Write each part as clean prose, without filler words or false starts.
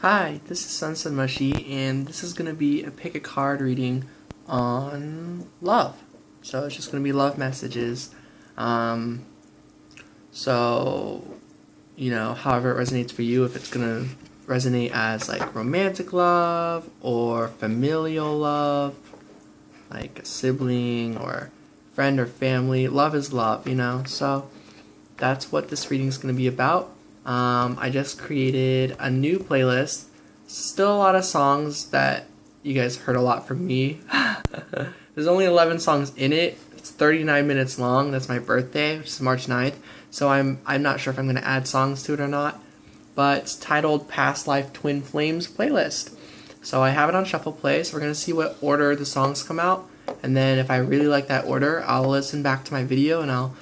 Hi, this is Sunset Mushy, and this is going to be a pick a card reading on love. So it's just going to be love messages. However it resonates for you, if it's going to resonate as like romantic love or familial love, like a sibling or friend or family. Love is love, So that's what this reading is going to be about. I just created a new playlist. Still a lot of songs that you guys heard a lot from me. There's only 11 songs in it. It's 39 minutes long. That's my birthday, which is March 9th. So I'm not sure if I'm going to add songs to it or not. But it's titled Past Life Twin Flames Playlist. So I have it on Shuffle Play. So we're going to see what order the songs come out. And then if I really like that order, I'll listen back to my video and I'll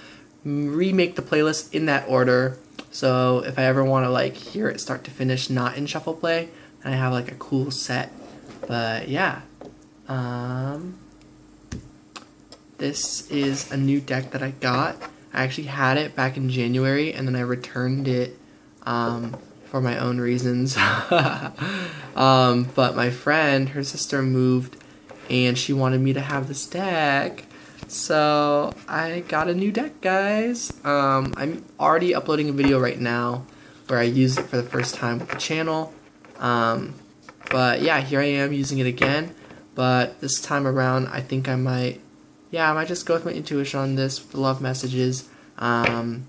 remake the playlist in that order. So if I ever want to like hear it start to finish not in Shuffle Play, and I have like a cool set. But yeah. This is a new deck that I got. I actually had it back in January and then I returned it for my own reasons. But my friend, her sister moved and she wanted me to have this deck. So I got a new deck, guys. I'm already uploading a video right now where I use it for the first time with the channel. But yeah, here I am using it again. But this time around, I think I might just go with my intuition on this, with the love messages, on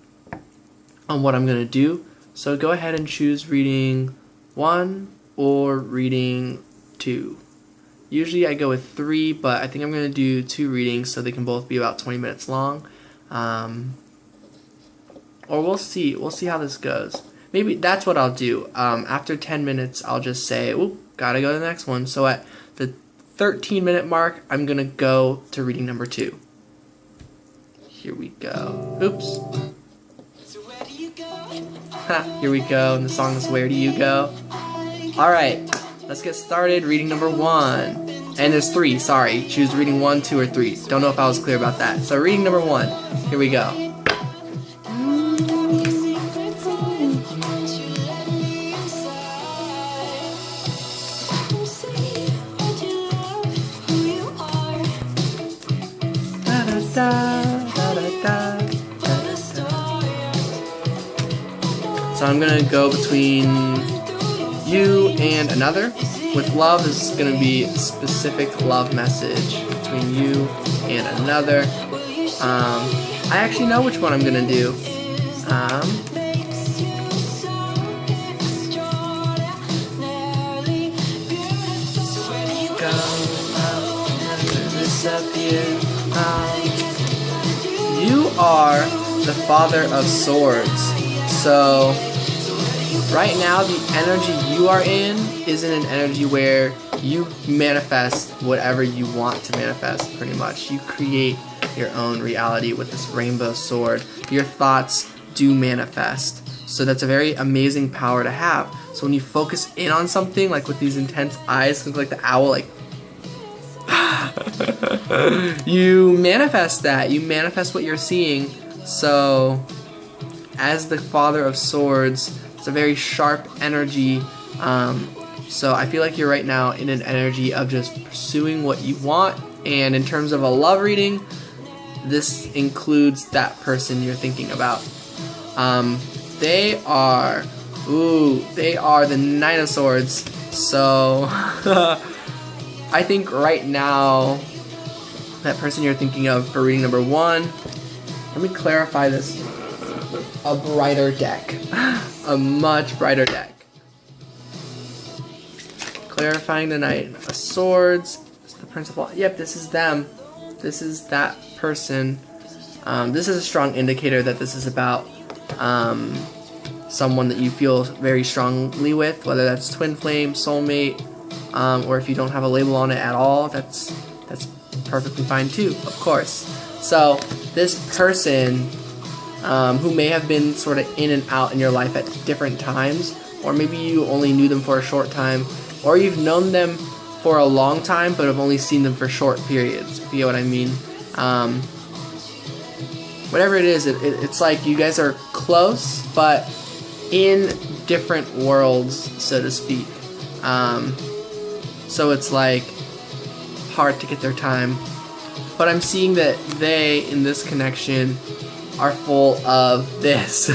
what I'm gonna do. So go ahead and choose reading 1 or reading 2. Usually I go with 3, but I think I'm going to do 2 readings so they can both be about 20 minutes long. Or we'll see. We'll see how this goes. Maybe that's what I'll do. After 10 minutes, I'll just say, oop, gotta go to the next one. So at the 13-minute mark, I'm going to go to reading number 2. Here we go. Oops. Here we go. And the song is Where Do You Go? Alright. Let's get started. Reading number 1. And there's 3, sorry. Choose reading 1, 2, or 3. Don't know if I was clear about that. So reading number 1. Here we go. So I'm gonna go between you and another. With love, this is going to be a specific love message between you and another. I actually know which one I'm going to do. You are the Father of Swords. So right now, the energy you are in isn't an energy where you manifest whatever you want to manifest, pretty much. You create your own reality with this rainbow sword. Your thoughts do manifest. So that's a very amazing power to have. So when you focus in on something, like with these intense eyes, like the owl, like, you manifest that. You manifest what you're seeing. So as the Father of Swords, it's a very sharp energy, so I feel like you're right now in an energy of just pursuing what you want. And in terms of a love reading, this includes that person you're thinking about. They are the Nine of Swords. So I think right now that person you're thinking of for reading number 1. Let me clarify this. A brighter deck. A much brighter deck. Clarifying the Knight of Swords. This is the Principal. Yep, this is them. This is that person. This is a strong indicator that this is about someone that you feel very strongly with, whether that's twin flame, soulmate, or if you don't have a label on it at all, that's perfectly fine too, of course. So this person who may have been sort of in and out in your life at different times, or maybe you only knew them for a short time, or you've known them for a long time but have only seen them for short periods, if you get what I mean. Whatever it is, it's like you guys are close but in different worlds, so to speak. So it's like hard to get their time. But I'm seeing that they, in this connection, are full of this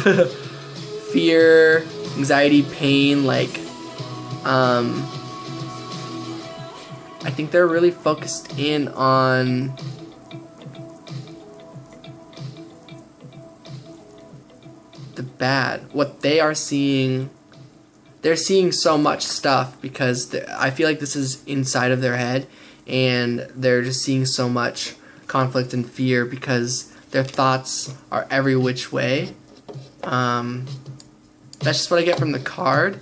fear, anxiety, pain, like, I think they're really focused in on the bad. What they are seeing, they're seeing so much stuff because I feel like this is inside of their head, and they're just seeing so much conflict and fear because their thoughts are every which way. That's just what I get from the card.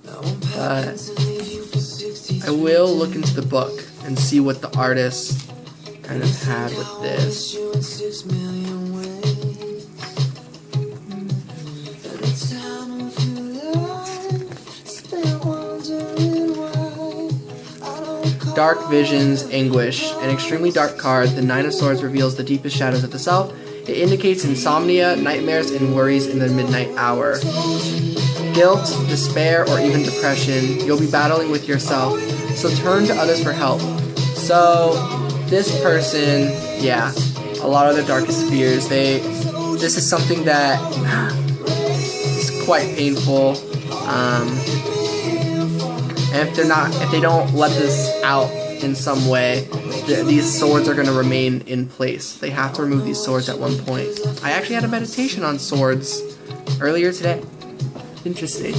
But I will look into the book and see what the artist kind of had with this. Dark visions, anguish. An extremely dark card, the Nine of Swords reveals the deepest shadows of the self. It indicates insomnia, nightmares, and worries in the midnight hour. Guilt, despair, or even depression. You'll be battling with yourself, so turn to others for help. So, this person, yeah, a lot of their darkest fears, this is something that is quite painful. And if they don't let this out in some way, these swords are going to remain in place. They have to remove these swords at one point. I actually had a meditation on swords earlier today. Interesting.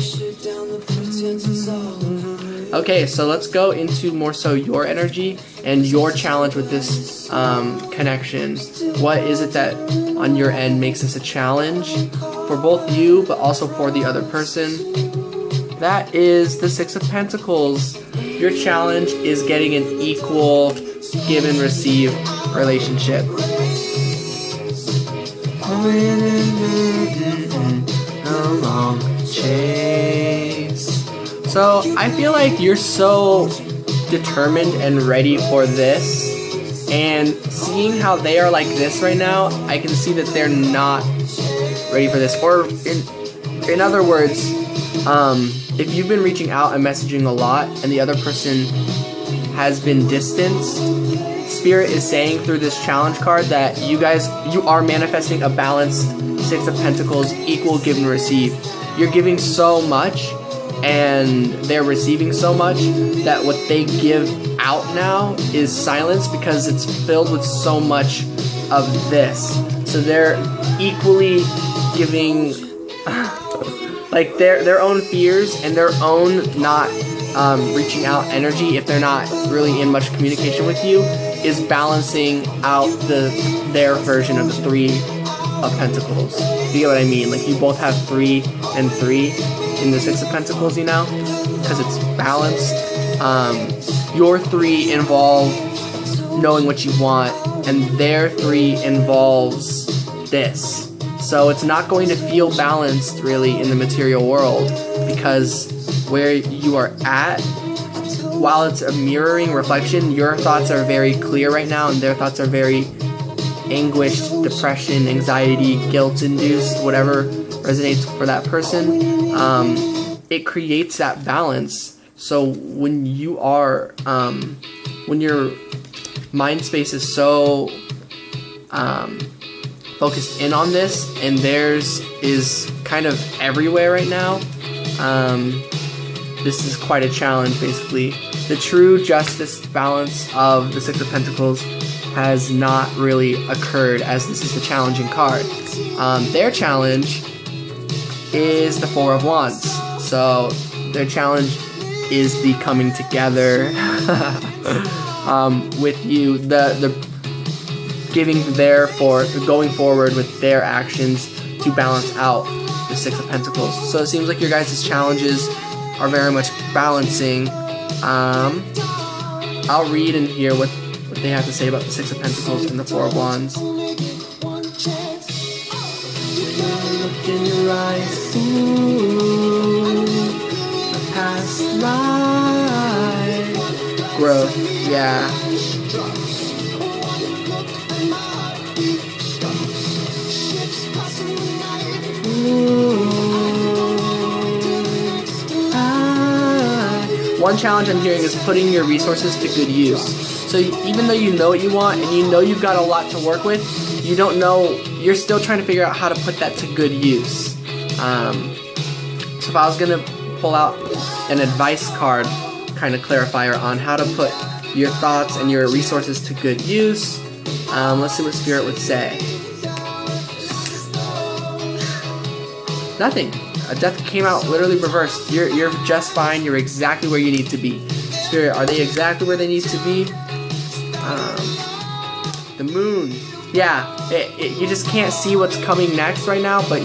Okay, so let's go into more so your energy and your challenge with this connection. What is it that on your end makes this a challenge for both you but also for the other person? That is the Six of Pentacles. Your challenge is getting an equal give and receive relationship. A long chase. So I feel like you're so determined and ready for this, and seeing how they are like this right now, I can see that they're not ready for this. Or in other words, if you've been reaching out and messaging a lot and the other person has been distanced, Spirit is saying through this challenge card that you are manifesting a balanced Six of Pentacles, equal give and receive. You're giving so much and they're receiving so much that what they give out now is silence because it's filled with so much of this. So they're equally giving like their own fears and their own not reaching out energy, if they're not really in much communication with you, is balancing out their version of the Three of Pentacles. You get what I mean? Like you both have 3 and 3 in the Six of Pentacles, you know, because it's balanced. Your 3 involve knowing what you want, and their 3 involves this. So it's not going to feel balanced really in the material world, because where you are at, while it's a mirroring reflection, your thoughts are very clear right now and their thoughts are very anguished, depression, anxiety, guilt-induced, whatever resonates for that person. It creates that balance. So when you are, when your mind space is so focused in on this, and theirs is kind of everywhere right now, this is quite a challenge, basically. The true justice balance of the Six of Pentacles has not really occurred, as this is the challenging card. Their challenge is the Four of Wands. So their challenge is the coming together with you, the giving going forward with their actions to balance out the Six of Pentacles. So it seems like your guys' challenges are very much balancing. I'll read and hear what they have to say about the Six of Pentacles and the Four of Wands. Look in your eyes, ooh, the past life. Growth, yeah. one challenge I'm hearing is putting your resources to good use. So even though you know what you want and you know you've got a lot to work with, you don't know, you're still trying to figure out how to put that to good use. So if I was gonna pull out an advice card kind of clarifier on how to put your thoughts and your resources to good use, let's see what Spirit would say. Nothing. A death came out literally reversed. You're just fine. You're exactly where you need to be. Spirit, are they exactly where they need to be? The moon. Yeah, you just can't see what's coming next right now, but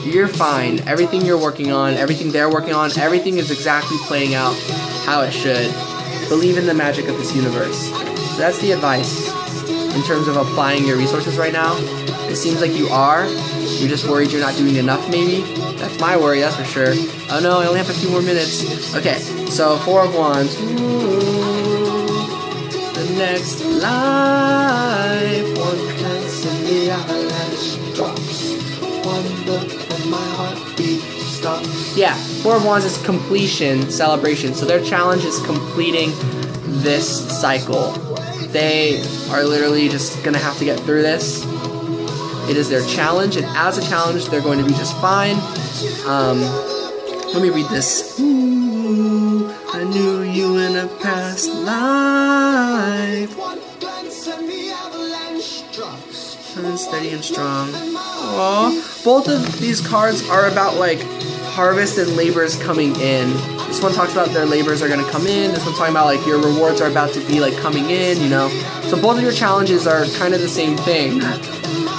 you're fine. Everything you're working on, everything they're working on, everything is exactly playing out how it should. Believe in the magic of this universe. So that's the advice in terms of applying your resources right now. It seems like you are. You're just worried you're not doing enough, maybe. That's my worry, that's for sure. Oh no, I only have a few more minutes. Okay, so 4 of Wands. The next life, one glance in the avalanche drops. One look and my heartbeat stops. Yeah, 4 of Wands is completion, celebration. So their challenge is completing this cycle. They are literally just gonna have to get through this. It is their challenge, and as a challenge, they're going to be just fine. Let me read this. Ooh, I knew you in a past life. Steady and strong. Aww. Both of these cards are about like harvest and labors coming in. This one talks about their labors are going to come in. This one's talking about like your rewards are about to be like coming in, you know. So both of your challenges are kind of the same thing.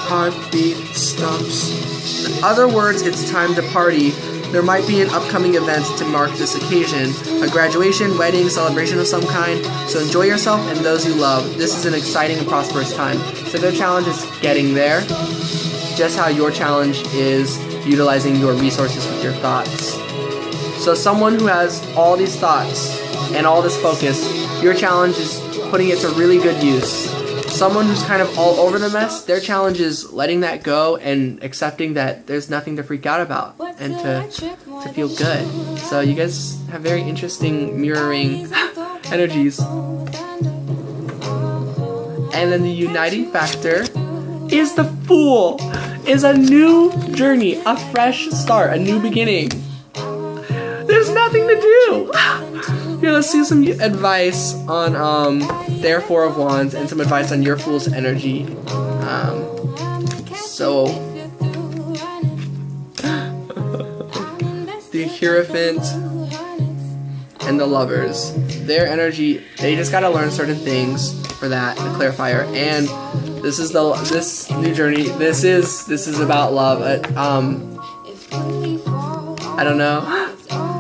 Heartbeat stops. In other words, it's time to party. There might be an upcoming event to mark this occasion. A graduation, wedding, celebration of some kind. So enjoy yourself and those you love. This is an exciting and prosperous time. So their challenge is getting there. Just how your challenge is utilizing your resources with your thoughts. So someone who has all these thoughts and all this focus, your challenge is putting it to really good use. Someone who's kind of all over the mess, their challenge is letting that go and accepting that there's nothing to freak out about and to feel good. So you guys have very interesting mirroring energies. And then the uniting factor is the Fool. Is a new journey, a fresh start, a new beginning. There's nothing to do. Here, let's see some advice on their 4 of Wands and some advice on your Fool's energy. So the Hierophant and the Lovers, their energy, they just gotta learn certain things for that, the clarifier. And this is this new journey. This is about love. I don't know.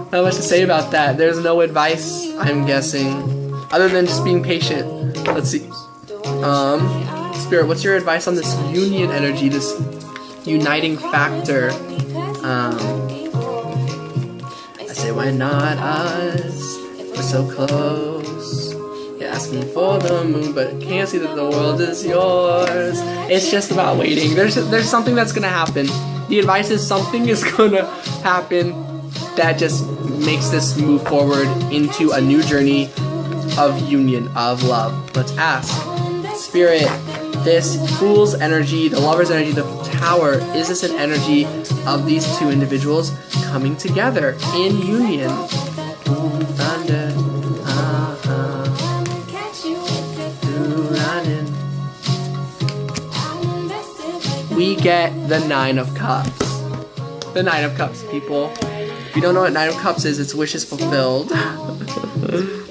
Not much to say about that. There's no advice, I'm guessing, other than just being patient. Let's see. Spirit, what's your advice on this union energy, this uniting factor? I say, why not us? We're so close. You're asking for the moon, but can't see that the world is yours. It's just about waiting. There's something that's gonna happen. The advice is something is gonna happen that just makes this move forward into a new journey of union, of love. Let's ask. Spirit, this Fool's energy, the Lover's energy, the Tower, is this an energy of these two individuals coming together in union? Thunder, we get the 9 of Cups. The 9 of Cups, people. If you don't know what 9 of Cups is, it's wishes fulfilled.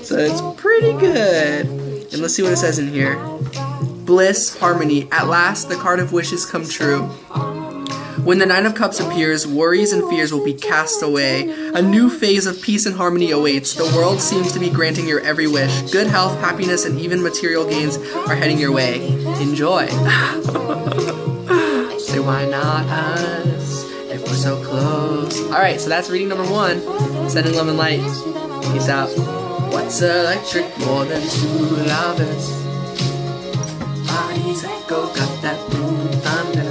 So it's pretty good. And let's see what it says in here. Bliss, harmony. At last, the card of wishes come true. When the 9 of Cups appears, worries and fears will be cast away. A new phase of peace and harmony awaits. The world seems to be granting your every wish. Good health, happiness, and even material gains are heading your way. Enjoy. Say, why not us? If we're so close. Alright, so that's reading number 1. Sending love and light. Peace out. What's electric more than 2 lovers? Bodies echo, got that boom thunder.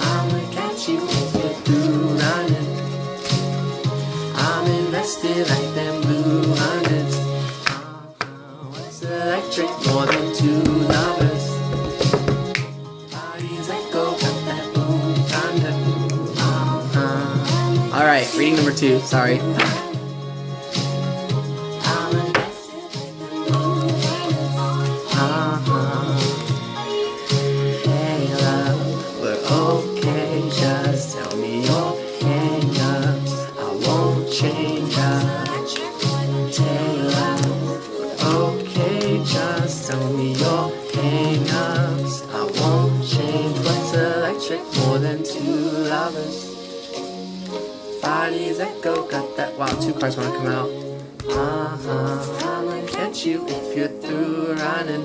I'ma catch you if you do running. I'm invested. invested like them blue hundreds. What's electric more than two lovers? Bodies that go got that boom thunder. Alright, reading number 2, sorry. Hey love, we're okay, just tell me your hang-ups, I won't change up. Hey love, we're okay, just tell me your hang-ups, I won't change. What's electric more than two lovers? Bodies that go got that. Wow, 2 cards want to come out. I'ma catch you if you're through running.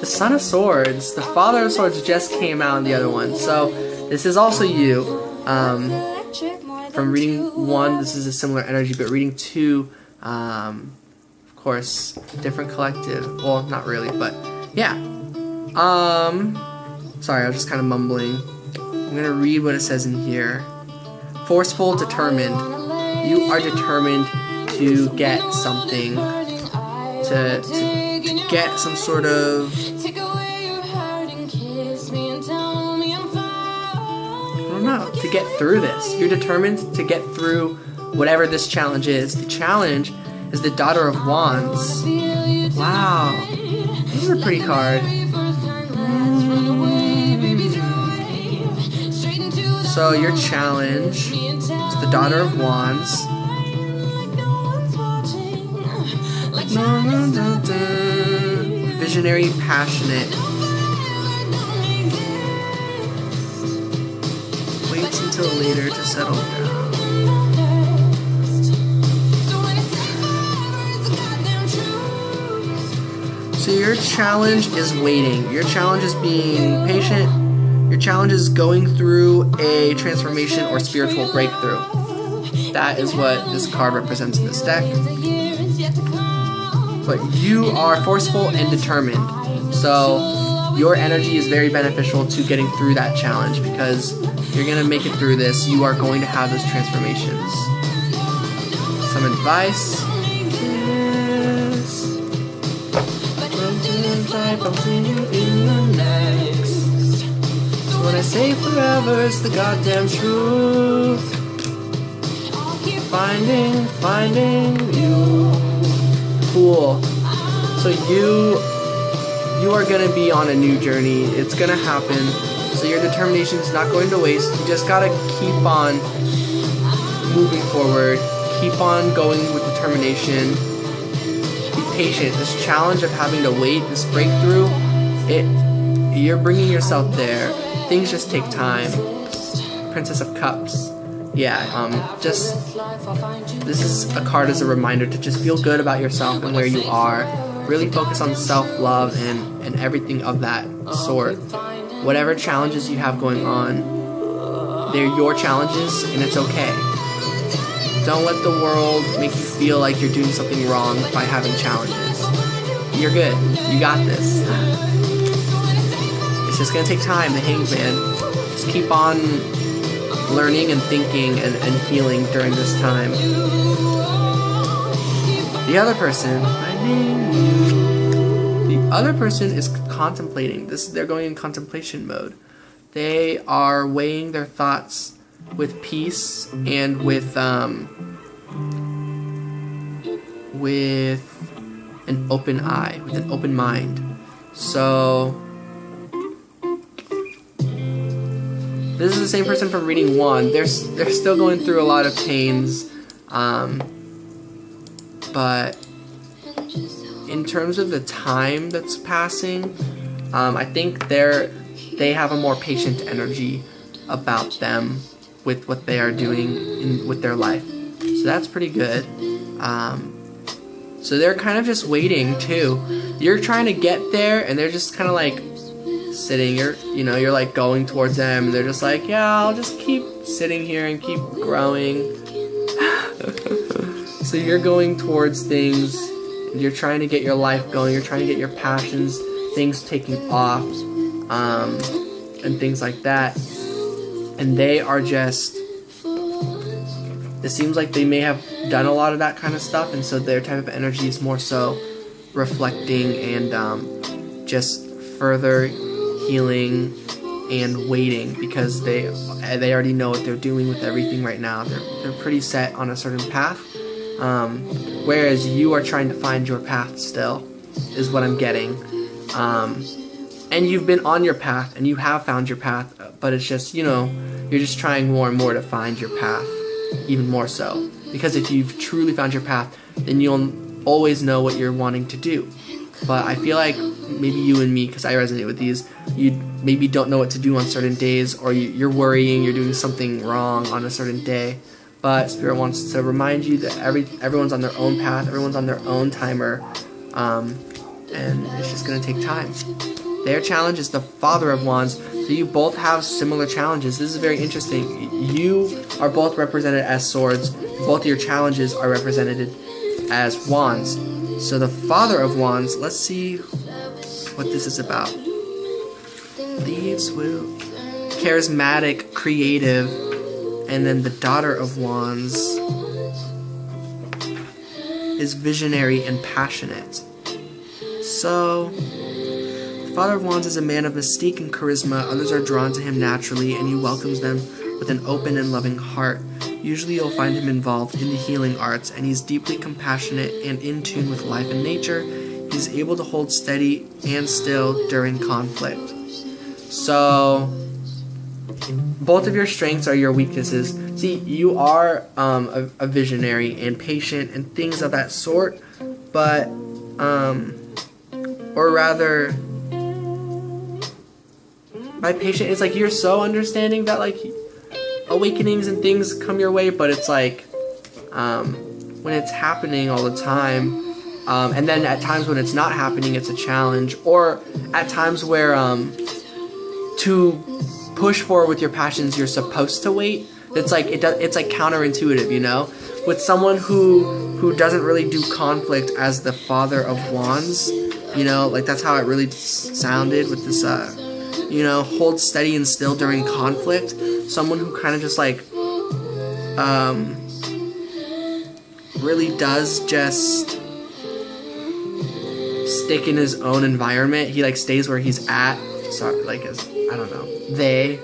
The Son of Swords, the Father of Swords just came out in the other one. So this is also you. From reading 1, this is a similar energy, but reading 2, of course, different collective. Well, not really, but yeah. Sorry, I was just kind of mumbling. I'm gonna read what it says in here. Forceful, determined. You are determined to get something, to get some sort of, I don't know, to get through this. You're determined to get through whatever this challenge is. The challenge is the Daughter of Wands. Wow, this is a pretty card. So your challenge is the Daughter of Wands. Visionary, passionate. Waits until later to settle down. So your challenge is waiting. Your challenge is being patient. Your challenge is going through a transformation or spiritual breakthrough. That is what this card represents in this deck. But you are forceful and determined. So your energy is very beneficial to getting through that challenge because you're going to make it through this. You are going to have those transformations. Some advice is, when I say forever, it's the goddamn truth. Finding you. Cool. So you are gonna be on a new journey. It's gonna happen. So your determination is not going to waste. You just gotta keep on moving forward. Keep on going with determination. Be patient. This challenge of having to wait, this breakthrough, you're bringing yourself there. Things just take time. Princess of Cups. Yeah, this is a card as a reminder to just feel good about yourself and where you are. Really focus on self-love and everything of that sort. Whatever challenges you have going on, they're your challenges and it's okay. Don't let the world make you feel like you're doing something wrong by having challenges. You're good. You got this. It's just gonna take time, the Hangman. Just keep on learning and thinking and healing during this time. The other person is contemplating. They're going in contemplation mode. They are weighing their thoughts with peace and with an open eye, with an open mind. So this is the same person from reading 1. They're still going through a lot of pains, but in terms of the time that's passing, I think they have a more patient energy about them with what they are doing with their life. So that's pretty good. So they're kind of just waiting too. You're trying to get there, and they're just kind of like sitting. You're like going towards them, and they're just like, yeah, I'll just keep sitting here and keep growing. So you're going towards things. You're trying to get your life going. You're trying to get your passions, things taking off, and things like that. And they are just it seems like they may have done a lot of that kind of stuff, and so their type of energy is more so reflecting and just further healing and waiting, because they already know what they're doing with everything right now. They're pretty set on a certain path, whereas you are trying to find your path still, is what I'm getting. And you've been on your path, and you have found your path, but it's just, you're just trying more and more to find your path, even more so. Because if you've truly found your path, then you'll always know what you're wanting to do. But I feel like maybe you and me, because I resonate with these, you maybe don't know what to do on certain days, or you're worrying, you're doing something wrong on a certain day. But Spirit wants to remind you that everyone's on their own path, everyone's on their own timer, and it's just going to take time. Their challenge is the Father of Wands, so you both have similar challenges. This is very interesting. You are both represented as swords. Both of your challenges are represented as wands. So the Father of Wands, let's see what this is about. These will charismatic, creative, and then the Daughter of Wands is visionary and passionate. So the Father of Wands is a man of mystique and charisma. Others are drawn to him naturally, and he welcomes them with an open and loving heart. Usually you'll find him involved in the healing arts, and he's deeply compassionate and in tune with life and nature. He's able to hold steady and still during conflict. So both of your strengths are your weaknesses. See, you are a visionary and patient and things of that sort, but or rather, by patient, it's like you're so understanding that like awakenings and things come your way, but it's like when it's happening all the time, and then at times when it's not happening, it's a challenge, or at times where to push forward with your passions, you're supposed to wait. It's like it's like counterintuitive, with someone who doesn't really do conflict as the Father of Wands, like that's how it really sounded with this hold steady and still during conflict. Someone who kind of just like really does just stick in his own environment. He like stays where he's at. Sorry, like as I don't know. They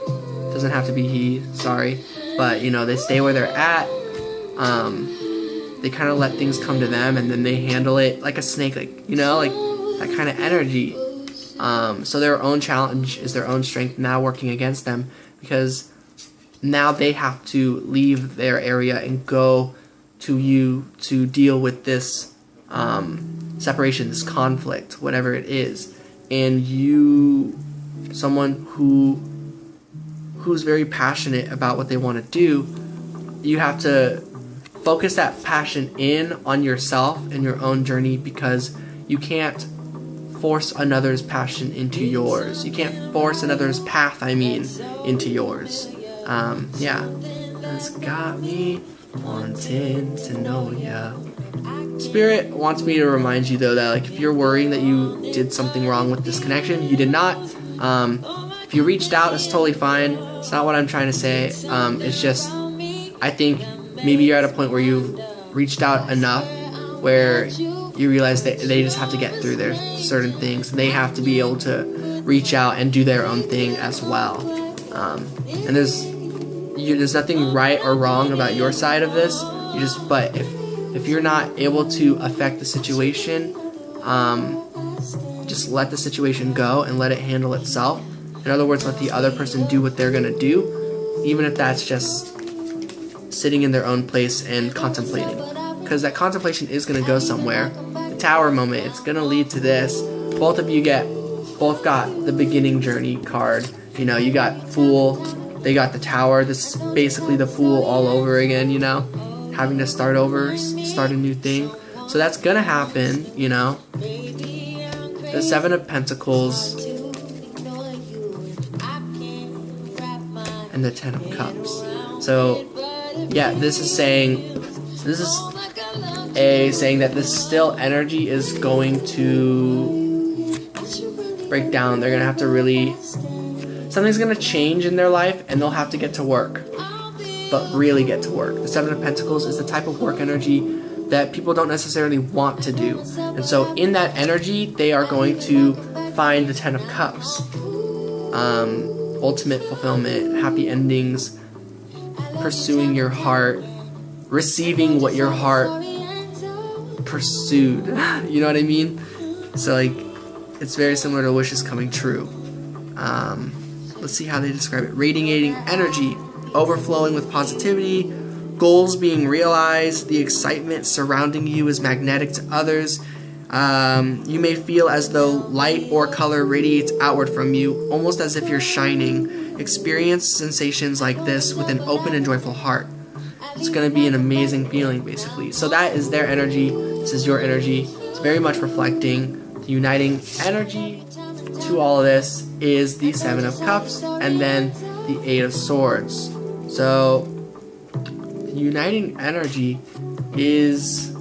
doesn't have to be he. Sorry, but they stay where they're at. They kind of let things come to them, and then they handle it like a snake, like that kind of energy. So their own challenge is their own strength now working against them, because now they have to leave their area and go to you to deal with this separation, this conflict, whatever it is. And you, someone who's very passionate about what they want to do, you have to focus that passion in on yourself and your own journey, because you can't force another's passion into yours. You can't force another's path, into yours. Yeah. That's got me wanting to know ya. Spirit wants me to remind you, though, that like if you're worrying that you did something wrong with this connection, you did not. If you reached out, it's totally fine. It's not what I'm trying to say. It's just, I think maybe you're at a point where you've reached out enough where you realize that they just have to get through their certain things. They have to be able to reach out and do their own thing as well. And there's nothing right or wrong about your side of this. But if you're not able to affect the situation, just let the situation go and let it handle itself. In other words, let the other person do what they're gonna do, even if that's just sitting in their own place and contemplating. Because that contemplation is gonna go somewhere. The Tower moment, it's gonna lead to this. Both of you both got the beginning journey card. You got Fool, they got the Tower. This is basically the Fool all over again, having to start over, start a new thing. So that's gonna happen, The Seven of Pentacles and the Ten of Cups. So yeah, this is saying that this still energy is going to break down. They're gonna have to something's gonna change in their life, and they'll have to get to work. but really get to work. The Seven of Pentacles is the type of work energy that people don't necessarily want to do. And so in that energy, they are going to find the Ten of Cups. Ultimate fulfillment, happy endings, pursuing your heart, receiving what your heart pursued. You know what I mean? So like, it's very similar to wishes coming true. Let's see how they describe it. Radiating energy, overflowing with positivity, goals being realized, the excitement surrounding you is magnetic to others. You may feel as though light or color radiates outward from you, almost as if you're shining. Experience sensations like this with an open and joyful heart. It's going to be an amazing feeling, basically. So that is their energy. This is your energy. It's very much reflecting. The uniting energy to all of this is the Seven of Cups and then the Eight of Swords. So the uniting energy is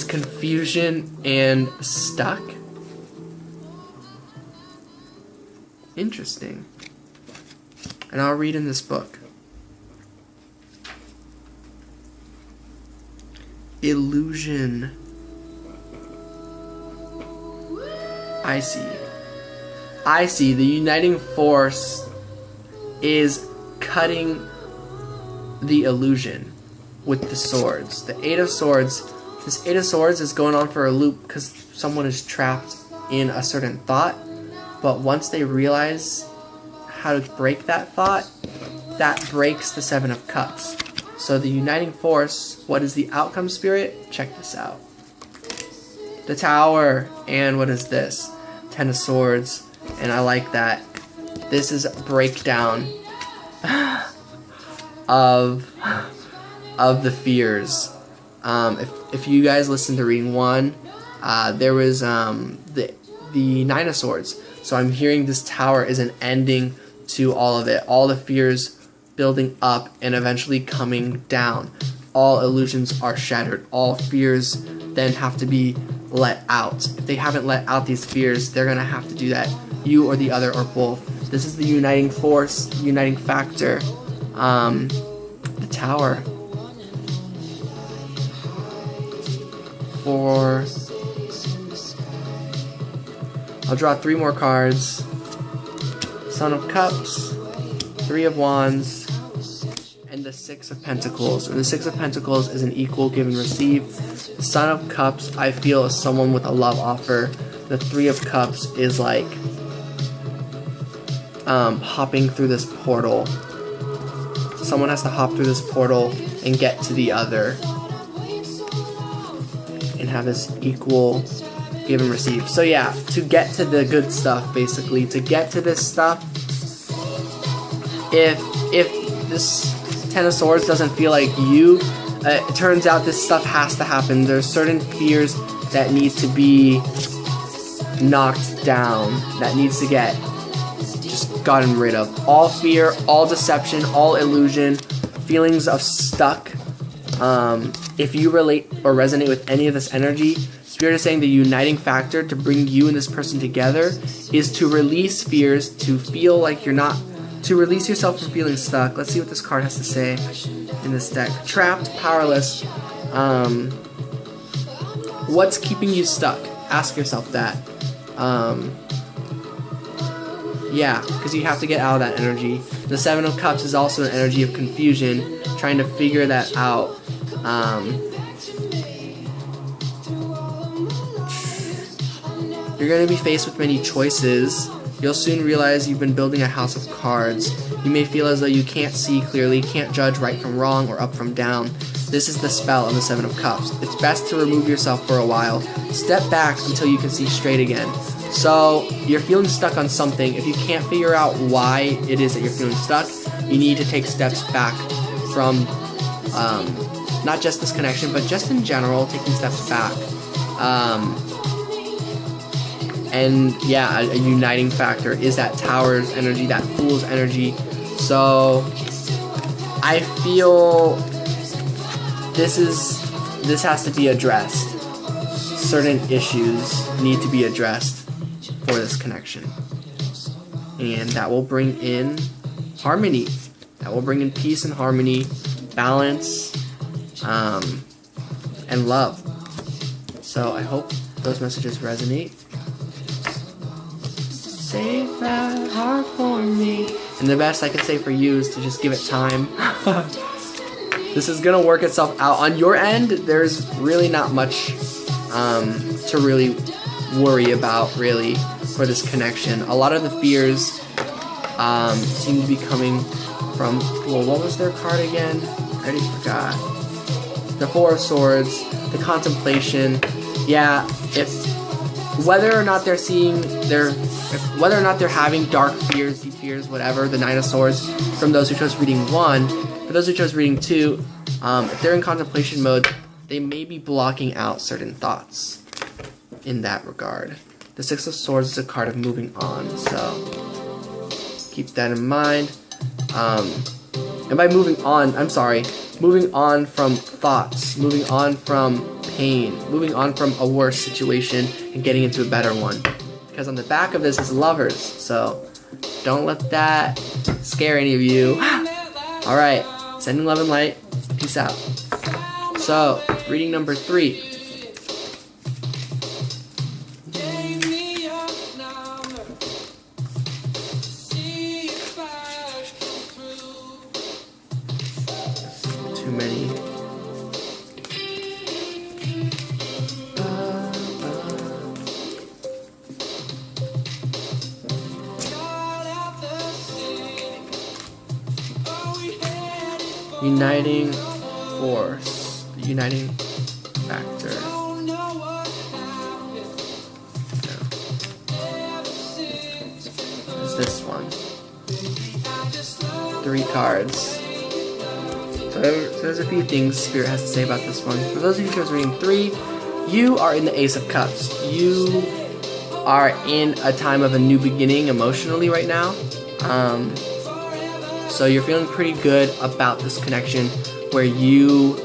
confusion and stuck. Interesting. And I'll read in this book. Illusion. I see. The uniting force is cutting the illusion with the swords. The Eight of Swords. This Eight of Swords is going on for a loop because someone is trapped in a certain thought. But once they realize how to break that thought, that breaks the Seven of Cups. So the uniting force, what is the outcome, Spirit? Check this out. The Tower, and what is this? Ten of Swords, and I like that. This is a breakdown of the fears. If you guys listened to reading 1, there was the Nine of Swords. So I'm hearing this Tower is an ending to all of it. All the fears building up and eventually coming down. All illusions are shattered. All fears then have to be let out. If they haven't let out these fears, they're gonna have to do that. You or the other or both. This is the uniting force, uniting factor. The Tower. I'll draw 3 more cards. Son of Cups, 3 of Wands, and the Six of Pentacles. And the Six of Pentacles is an equal give and receive. The Son of Cups, I feel, is someone with a love offer. The Three of Cups is like hopping through this portal. Someone has to hop through this portal and get to the other and have this equal give and receive. So yeah, to get to the good stuff, basically, to get to this stuff, if this Ten of Swords doesn't feel like you, it turns out this stuff has to happen. There's certain fears that need to be knocked down, that needs to get just gotten rid of. All fear, all deception, all illusion, feelings of stuck. If you relate or resonate with any of this energy, Spirit is saying the uniting factor to bring you and this person together is to release fears, to feel like you're not, to release yourself from feeling stuck. Let's see what this card has to say in this deck. Trapped, powerless. What's keeping you stuck? Ask yourself that. Yeah, because you have to get out of that energy. The Seven of Cups is also an energy of confusion, trying to figure that out. You're going to be faced with many choices. You'll soon realize you've been building a house of cards. You may feel as though you can't see clearly, can't judge right from wrong or up from down. This is the spell of the Seven of Cups. It's best to remove yourself for a while. Step back until you can see straight again. So, you're feeling stuck on something. If you can't figure out why it is that you're feeling stuck, you need to take steps back from not just this connection, but just in general, taking steps back. And yeah, a uniting factor is that Tower's energy, that Fool's energy. So I feel this has to be addressed. Certain issues need to be addressed for this connection. And that will bring in harmony. that will bring in peace and harmony, balance, and love. So I hope those messages resonate. Save that heart for me. And the best I can say for you is to just give it time. This is gonna work itself out. On your end, there's really not much to really worry about, really, for this connection. A lot of the fears seem to be coming from, well, what was their card again? I already forgot. The Four of Swords, the contemplation. Yeah, whether or not they're seeing whether or not they're having dark fears, deep fears, whatever, the Nine of Swords, from those who chose reading 1. For those who chose reading 2, if they're in contemplation mode, they may be blocking out certain thoughts in that regard. The Six of Swords is a card of moving on, so keep that in mind. And by moving on, moving on from thoughts, moving on from pain, moving on from a worse situation and getting into a better one. Because on the back of this is Lovers, so don't let that scare any of you. Alright, sending love and light. Peace out. So, reading number 3. Too many. Uniting force, the uniting factor. No. There's this one. 3 cards. So there's a few things Spirit has to say about this one. For those of you who chose reading 3, you are in the Ace of Cups. You are in a time of a new beginning emotionally right now. So you're feeling pretty good about this connection where you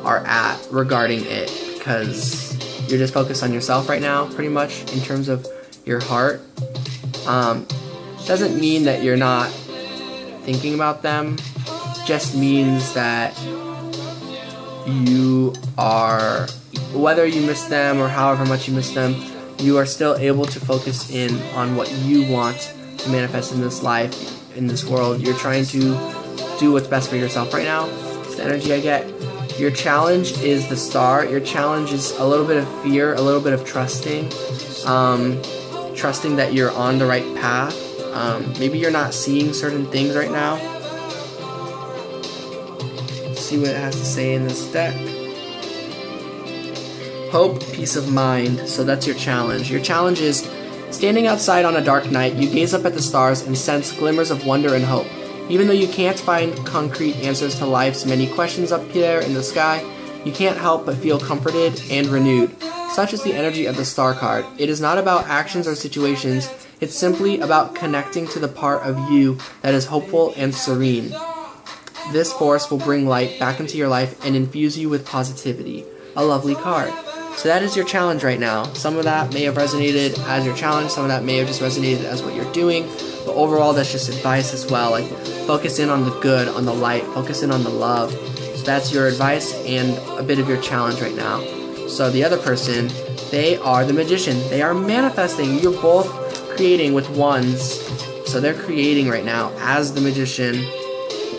are at regarding it, because you're just focused on yourself right now, pretty much, in terms of your heart. Doesn't mean that you're not thinking about them, just means that you are, whether you miss them or however much you miss them, you are still able to focus in on what you want to manifest in this life, in this world. You're trying to do what's best for yourself right now. It's the energy I get. Your challenge is the Star. Your challenge is a little bit of fear, a little bit of trusting. Trusting that you're on the right path. Maybe you're not seeing certain things right now. Let's see what it has to say in this deck. Hope, peace of mind. So that's your challenge. Your challenge is standing outside on a dark night, you gaze up at the stars and sense glimmers of wonder and hope. Even though you can't find concrete answers to life's many questions up there in the sky, you can't help but feel comforted and renewed. Such is the energy of the Star card. It is not about actions or situations, it's simply about connecting to the part of you that is hopeful and serene. This force will bring light back into your life and infuse you with positivity. A lovely card. So that is your challenge right now. Some of that may have resonated as your challenge, some of that may have just resonated as what you're doing, but overall that's just advice as well. Like, focus in on the good, on the light, focus in on the love. So that's your advice and a bit of your challenge right now. So the other person, they are the Magician. They are manifesting. You're both creating with ones. So they're creating right now as the Magician.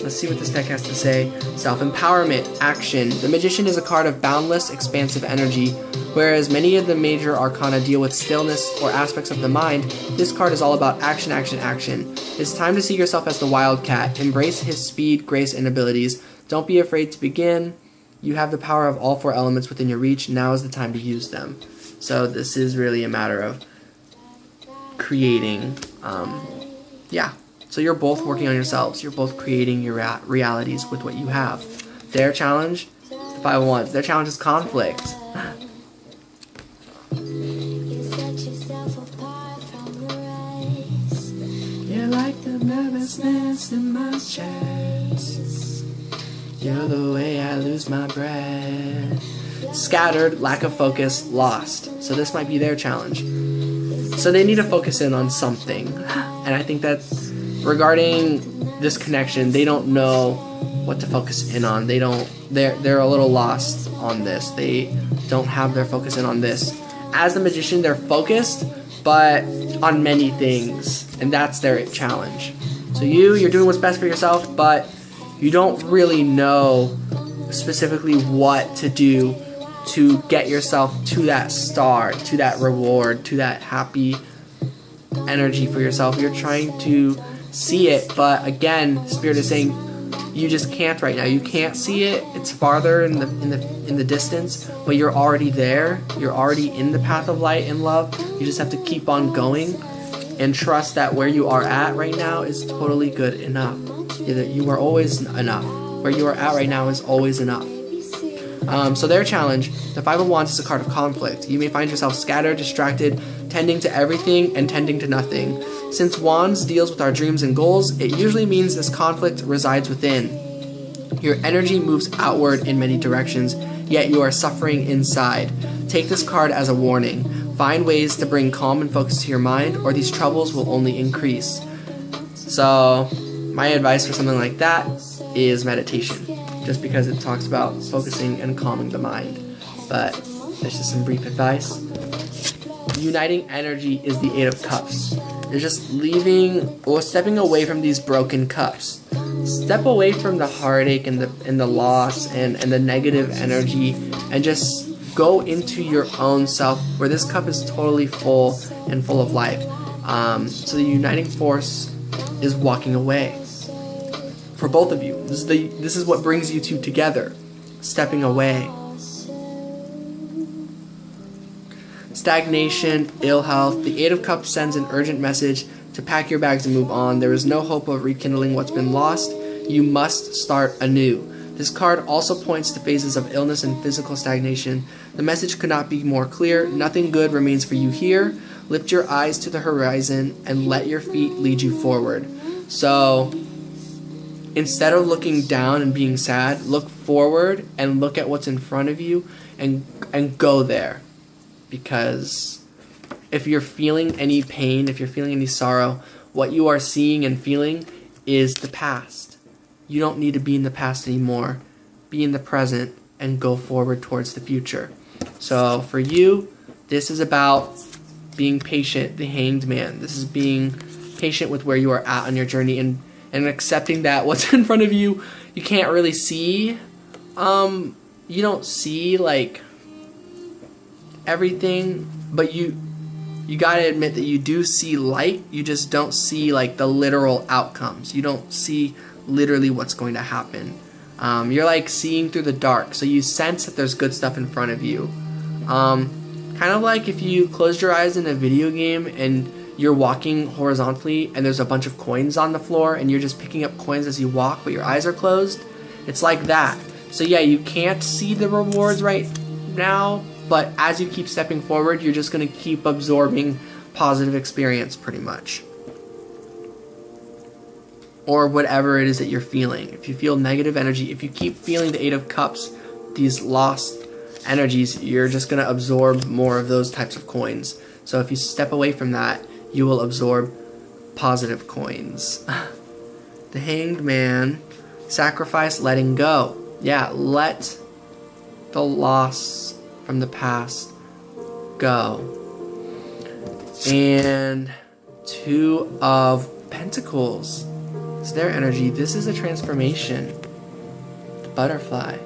Let's see what this deck has to say. Self-empowerment, action. The Magician is a card of boundless, expansive energy. Whereas many of the major arcana deal with stillness or aspects of the mind, this card is all about action, action, action. It's time to see yourself as the wildcat. Embrace his speed, grace, and abilities. Don't be afraid to begin. You have the power of all 4 elements within your reach. Now is the time to use them. So this is really a matter of creating, yeah. So you're both working on yourselves. You're both creating your realities with what you have. Their challenge is the 5 of Wands. Their challenge is conflict. You're like the nervousness in my chest. You're the way I lose my breath. Scattered, lack of focus, lost. So this might be their challenge. So they need to focus in on something. And I think that's regarding this connection. They don't know what to focus in on. They're a little lost on this. They don't have their focus in on this. As the magician, they're focused, but on many things, and that's their challenge. So you're doing what's best for yourself, but you don't really know specifically what to do to get yourself to that star, to that reward, to that happy energy for yourself. You're trying to see it, but again, Spirit is saying you just can't right now. You can't see it. It's farther in the distance, but you're already there. You're already in the path of light and love. You just have to keep on going and trust that where you are at right now is totally good enough. You are always enough. Where you are at right now is always enough. So their challenge, the Five of Wands, is a card of conflict. You may find yourself scattered, distracted, tending to everything and tending to nothing. Since Wands deals with our dreams and goals, it usually means this conflict resides within. Your energy moves outward in many directions, yet you are suffering inside. Take this card as a warning. Find ways to bring calm and focus to your mind, or these troubles will only increase. So, my advice for something like that is meditation, just because it talks about focusing and calming the mind. But that's just some brief advice. Uniting energy is the Eight of Cups. You're just leaving or stepping away from these broken cups. Step away from the heartache and the loss and the negative energy, and just go into your own self, where this cup is totally full and full of life. So the uniting force is walking away for both of you. This is what brings you two together, stepping away. Stagnation, ill health. The Eight of Cups sends an urgent message to pack your bags and move on. There is no hope of rekindling what's been lost. You must start anew. This card also points to phases of illness and physical stagnation. The message could not be more clear. Nothing good remains for you here. Lift your eyes to the horizon and let your feet lead you forward. So, instead of looking down and being sad, look forward and look at what's in front of you and go there. Because if you're feeling any pain, if you're feeling any sorrow, what you are seeing and feeling is the past. You don't need to be in the past anymore. Be in the present and go forward towards the future. So for you, this is about being patient, the Hanged Man. This is being patient with where you are at on your journey and accepting that what's in front of you, you can't really see. You don't see like everything, but you gotta admit that you do see light. You just don't see like the literal outcomes. You don't see literally what's going to happen. You're like seeing through the dark, so you sense that there's good stuff in front of you. Kind of like if you closed your eyes in a video game and you're walking horizontally and there's a bunch of coins on the floor and you're just picking up coins as you walk, but your eyes are closed. It's like that. So yeah, you can't see the rewards right now, but as you keep stepping forward, you're just going to keep absorbing positive experience pretty much. Or whatever it is that you're feeling. If you feel negative energy, if you keep feeling the Eight of Cups, these lost energies, you're just going to absorb more of those types of coins. So if you step away from that, you will absorb positive coins. The Hanged Man, sacrifice, letting go. Yeah, let the loss from the past go. And Two of Pentacles. It's their energy. This is a transformation. The butterfly.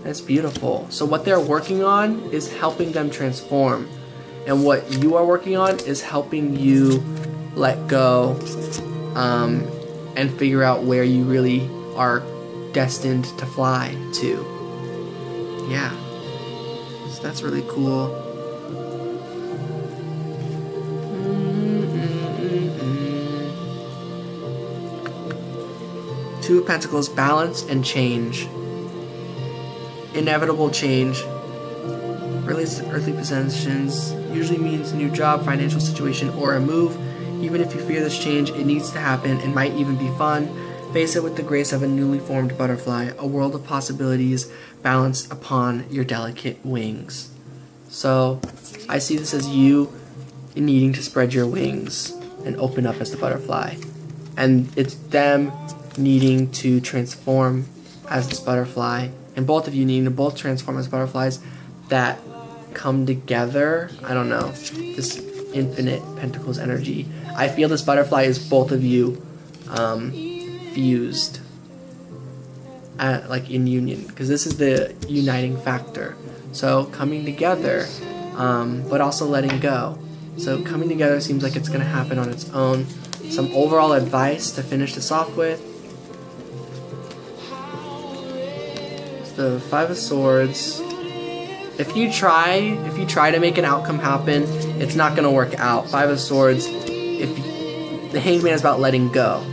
That's beautiful. So what they're working on is helping them transform. And what you are working on is helping you let go and figure out where you really are destined to fly to. Yeah. So that's really cool. Two of Pentacles, balance and change. Inevitable change. Earthly possessions usually means a new job, financial situation, or a move. Even if you fear this change, it needs to happen and might even be fun. Face it with the grace of a newly formed butterfly, a world of possibilities balanced upon your delicate wings. So, I see this as you needing to spread your wings and open up as the butterfly and it's them needing to transform as this butterfly, and both of you needing to both transform as butterflies that come together. I don't know, this infinite pentacles energy. I feel this butterfly is both of you fused like in union, because this is the uniting factor. So coming together, but also letting go. So coming together seems like it's going to happen on its own. Some overall advice to finish this off with. It's the Five of Swords. If you try to make an outcome happen, it's not going to work out. Five of Swords, the Hanged Man is about letting go,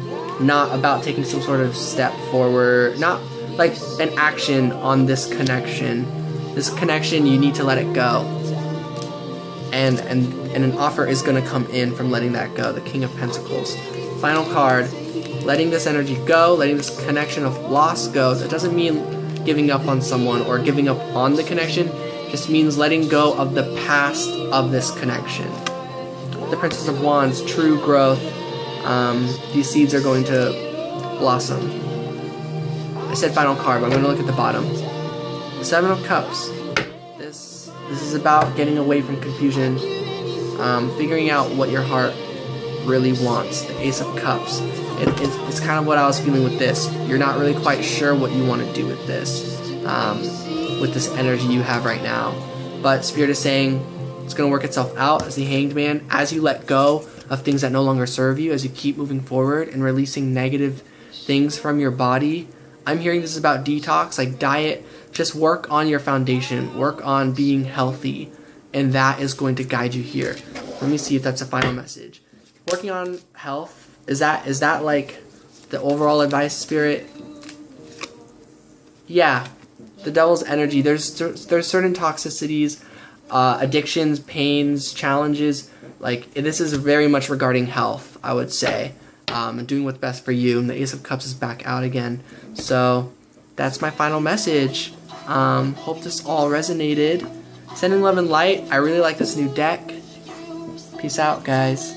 not about taking some sort of step forward, not like an action on this connection. This connection, you need to let it go. And an offer is going to come in from letting that go. The King of Pentacles. Final card. Letting this energy go, letting this connection of loss go. That doesn't mean giving up on someone or giving up on the connection. It just means letting go of the past of this connection. The Princess of Wands. True growth. These seeds are going to blossom. I said final card, but I'm going to look at the bottom. The Seven of Cups. This is about getting away from confusion, figuring out what your heart really wants. The Ace of Cups. It's kind of what I was feeling with this. You're not really quite sure what you want to do with this energy you have right now. But Spirit is saying it's going to work itself out as the Hanged Man. As you let go of things that no longer serve you, as you keep moving forward and releasing negative things from your body. I'm hearing this is about detox, like diet. Just work on your foundation. Work on being healthy. And that is going to guide you here. Let me see if that's a final message. Working on health. Is that like the overall advice, Spirit? Yeah. The Devil's energy. There's certain toxicities, addictions, pains, challenges. Like, this is very much regarding health, I would say. And doing what's best for you. And the Ace of Cups is back out again. So that's my final message. Hope this all resonated. Sending love and light. I really like this new deck. Peace out, guys.